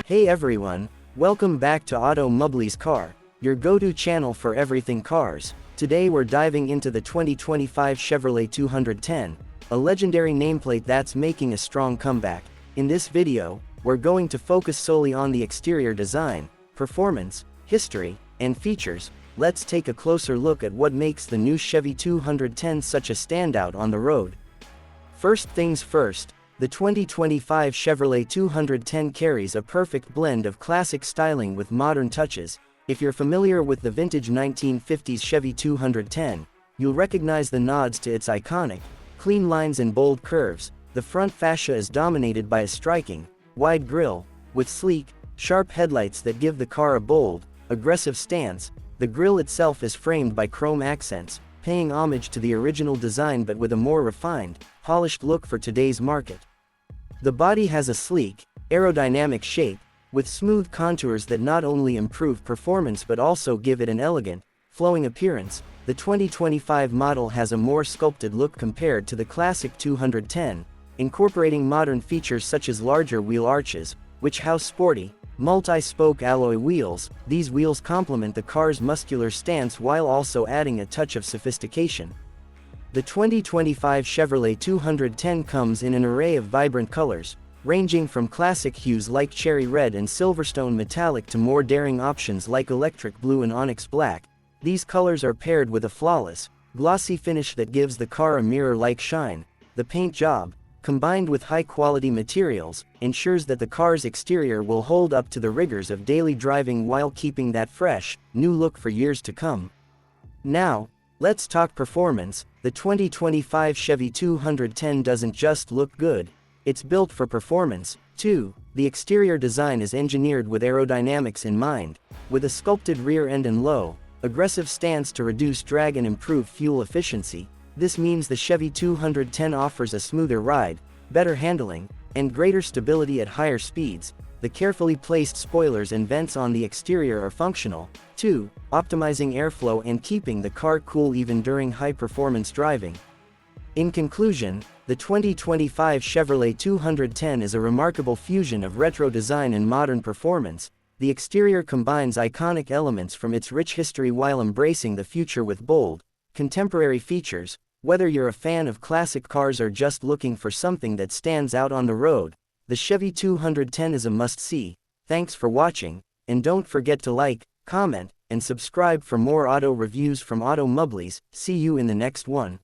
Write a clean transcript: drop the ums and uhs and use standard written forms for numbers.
Hey everyone, welcome back to Automobile's Car, your go-to channel for everything cars. Today we're diving into the 2025 Chevrolet 210, a legendary nameplate that's making a strong comeback. In this video, we're going to focus solely on the exterior design, performance, history, and features. Let's take a closer look at what makes the new Chevy 210 such a standout on the road. First things first, the 2025 Chevrolet 210 carries a perfect blend of classic styling with modern touches. If you're familiar with the vintage 1950s Chevy 210, you'll recognize the nods to its iconic, clean lines and bold curves. The front fascia is dominated by a striking, wide grille, with sleek, sharp headlights that give the car a bold, aggressive stance. The grille itself is framed by chrome accents, paying homage to the original design but with a more refined, polished look for today's market. The body has a sleek, aerodynamic shape, with smooth contours that not only improve performance but also give it an elegant, flowing appearance. The 2025 model has a more sculpted look compared to the classic 210, incorporating modern features such as larger wheel arches, which house sporty, multi-spoke alloy wheels. These wheels complement the car's muscular stance while also adding a touch of sophistication. The 2025 Chevrolet 210 comes in an array of vibrant colors, ranging from classic hues like cherry red and silverstone metallic to more daring options like electric blue and onyx black. These colors are paired with a flawless, glossy finish that gives the car a mirror-like shine. The paint job, combined with high-quality materials, ensures that the car's exterior will hold up to the rigors of daily driving while keeping that fresh, new look for years to come. Now, let's talk performance. The 2025 Chevy 210 doesn't just look good, it's built for performance, too. The exterior design is engineered with aerodynamics in mind, with a sculpted rear end and low, aggressive stance to reduce drag and improve fuel efficiency. This means the Chevy 210 offers a smoother ride, better handling, and greater stability at higher speeds. The carefully placed spoilers and vents on the exterior are functional, too, optimizing airflow and keeping the car cool even during high-performance driving. In conclusion, the 2025 Chevrolet 210 is a remarkable fusion of retro design and modern performance. The exterior combines iconic elements from its rich history while embracing the future with bold, contemporary features. Whether you're a fan of classic cars or just looking for something that stands out on the road, the Chevy 210 is a must-see. Thanks for watching, and don't forget to like, comment, and subscribe for more auto reviews from Automobiles. See you in the next one.